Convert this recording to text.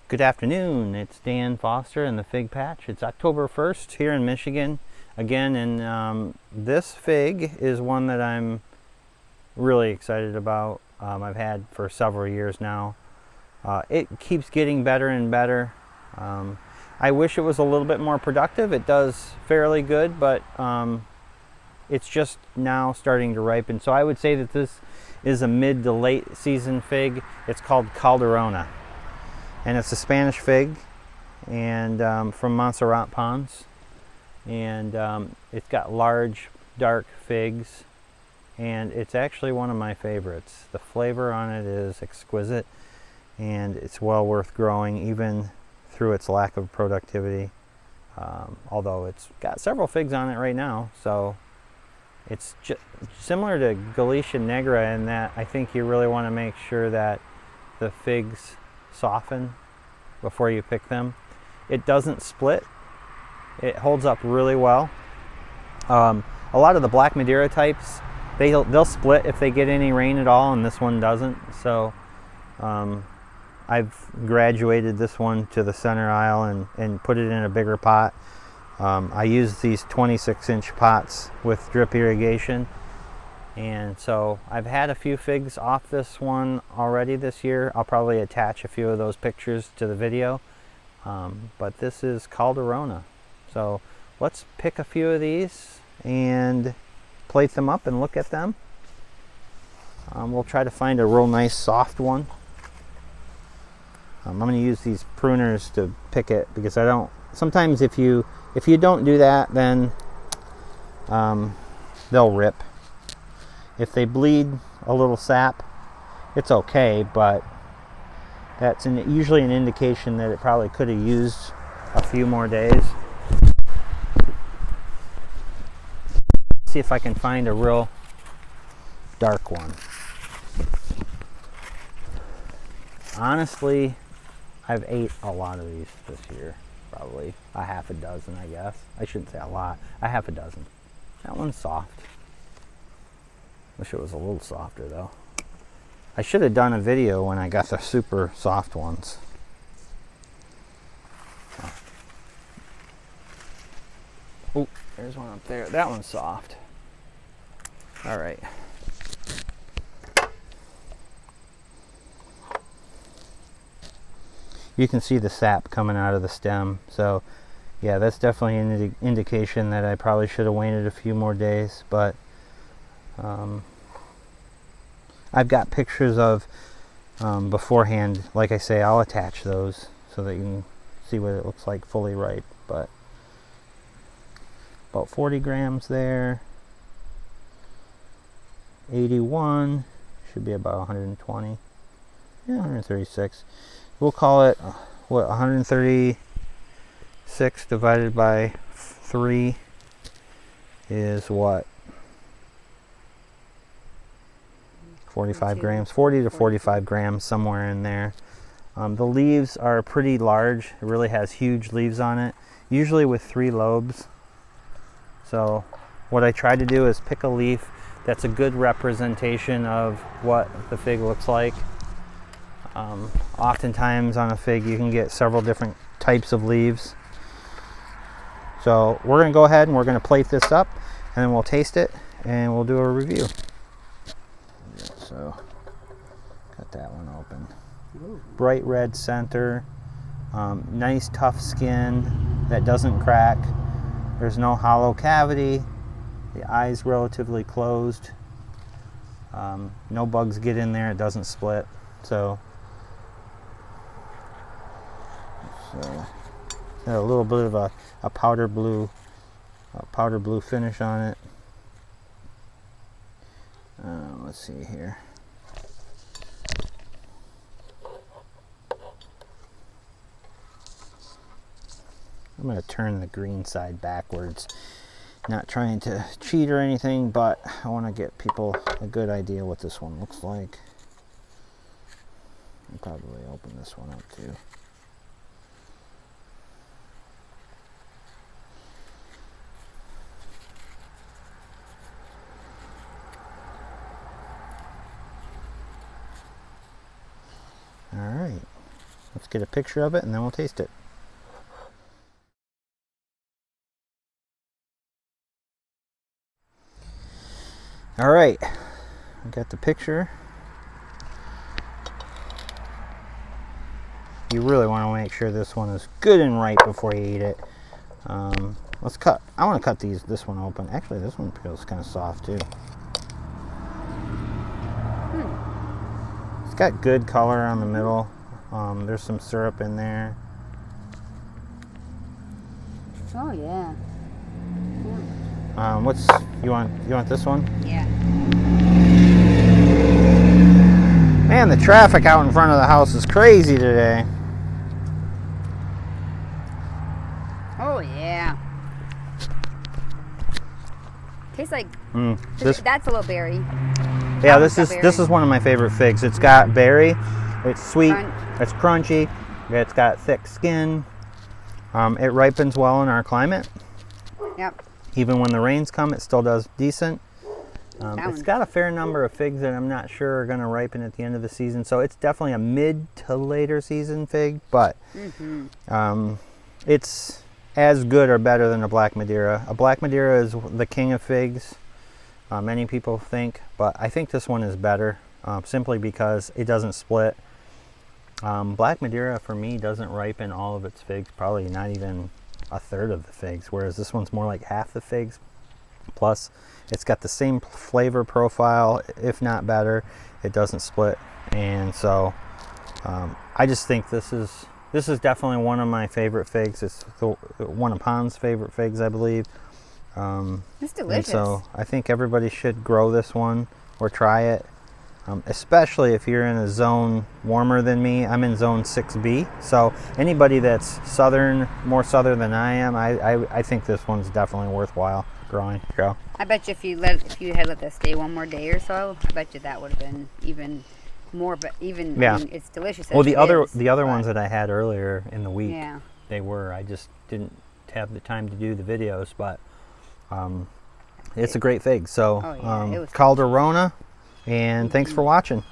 Good afternoon, it's Dan Foster in the Fig Patch. It's October 1st here in Michigan again, and this fig is one that I'm really excited about. I've had for several years now. It keeps getting better and better. I wish it was a little bit more productive. It does fairly good, but it's just now starting to ripen. So I would say that this is a mid to late season fig. It's called Calderona. And it's a Spanish fig, and from Montserrat Ponds, and it's got large, dark figs, and it's actually one of my favorites. The flavor on it is exquisite, and it's well worth growing, even through its lack of productivity. Although it's got several figs on it right now, so it's similar to Galicia Negra in that I think you really want to make sure that the figs soften before you pick them. It doesn't split. It holds up really well. A lot of the Black Madeira types, they'll split if they get any rain at all, and this one doesn't. So I've graduated this one to the center aisle and put it in a bigger pot. I use these 26-inch pots with drip irrigation. And so I've had a few figs off this one already this year. I'll probably attach a few of those pictures to the video. But this is Calderona. So let's pick a few of these and plate them up and look at them. We'll try to find a real nice soft one. I'm going to use these pruners to pick it because sometimes if you don't do that, then they'll rip. If they bleed a little sap, it's okay, but that's usually an indication that it probably could have used a few more days. See if I can find a real dark one. Honestly, I've ate a lot of these this year. Probably a half a dozen, I guess. I shouldn't say a lot. A half a dozen. That one's soft. Wish it was a little softer though. I should have done a video when I got the super soft ones. Oh, there's one up there. That one's soft. All right. You can see the sap coming out of the stem. So yeah, that's definitely an indication that I probably should have waited a few more days, but I've got pictures of beforehand. Like I say, I'll attach those so that you can see what it looks like fully ripe. But about 40 grams there. 81 should be about 120. Yeah, 136. We'll call it 136 divided by 3 is what? 45 grams, 40 to 45 grams, somewhere in there. The leaves are pretty large. It really has huge leaves on it, usually with 3 lobes. So what I try to do is pick a leaf that's a good representation of what the fig looks like. Oftentimes on a fig you can get several different types of leaves. So we're going to go ahead and we're going to plate this up, and then we'll taste it and we'll do a review. So, got that one open. Bright red center, nice tough skin that doesn't crack. There's no hollow cavity. The eye's relatively closed. No bugs get in there. It doesn't split. So got a little bit of a powder blue finish on it. Let's see here. I'm going to turn the green side backwards. Not trying to cheat or anything, but I want to get people a good idea what this one looks like. I'll probably open this one up too. let's get a picture of it and then we'll taste it. All right, I got the picture. You really want to make sure this one is good and ripe before you eat it. Let's cut. I want to cut this one open. Actually, this one feels kind of soft too. It's got good color on the middle. There's some syrup in there. Oh yeah. What's you want this one? Yeah. Man, the traffic out in front of the house is crazy today. Oh yeah. Tastes like that's a little berry. Yeah, this is one of my favorite figs. It's got berry, it's sweet, it's crunchy, it's got thick skin. It ripens well in our climate. Yep. Even when the rains come, it still does decent. It's got a fair number of figs that I'm not sure are going to ripen at the end of the season, so it's definitely a mid to later season fig, but it's as good or better than a Black Madeira. A Black Madeira is the king of figs, many people think, but I think this one is better simply because it doesn't split. Black Madeira for me doesn't ripen all of its figs, probably not even a third of the figs, whereas this one's more like half the figs. Plus, it's got the same flavor profile, if not better. It doesn't split, and so I just think this is definitely one of my favorite figs. It's one of Pon's favorite figs, I believe. It's delicious. And so I think everybody should grow this one or try it, especially if you're in a zone warmer than me. I'm in zone 6B, so anybody that's more southern than I am, I think this one's definitely worthwhile growing. Go. I bet you if you had let that stay one more day or so, I bet you that would have been even more. But even yeah, I mean, it's delicious. Well, the other ones that I had earlier in the week, yeah, I just didn't have the time to do the videos, but it's a great fig. So oh, yeah, it was Calderona, and thanks for watching.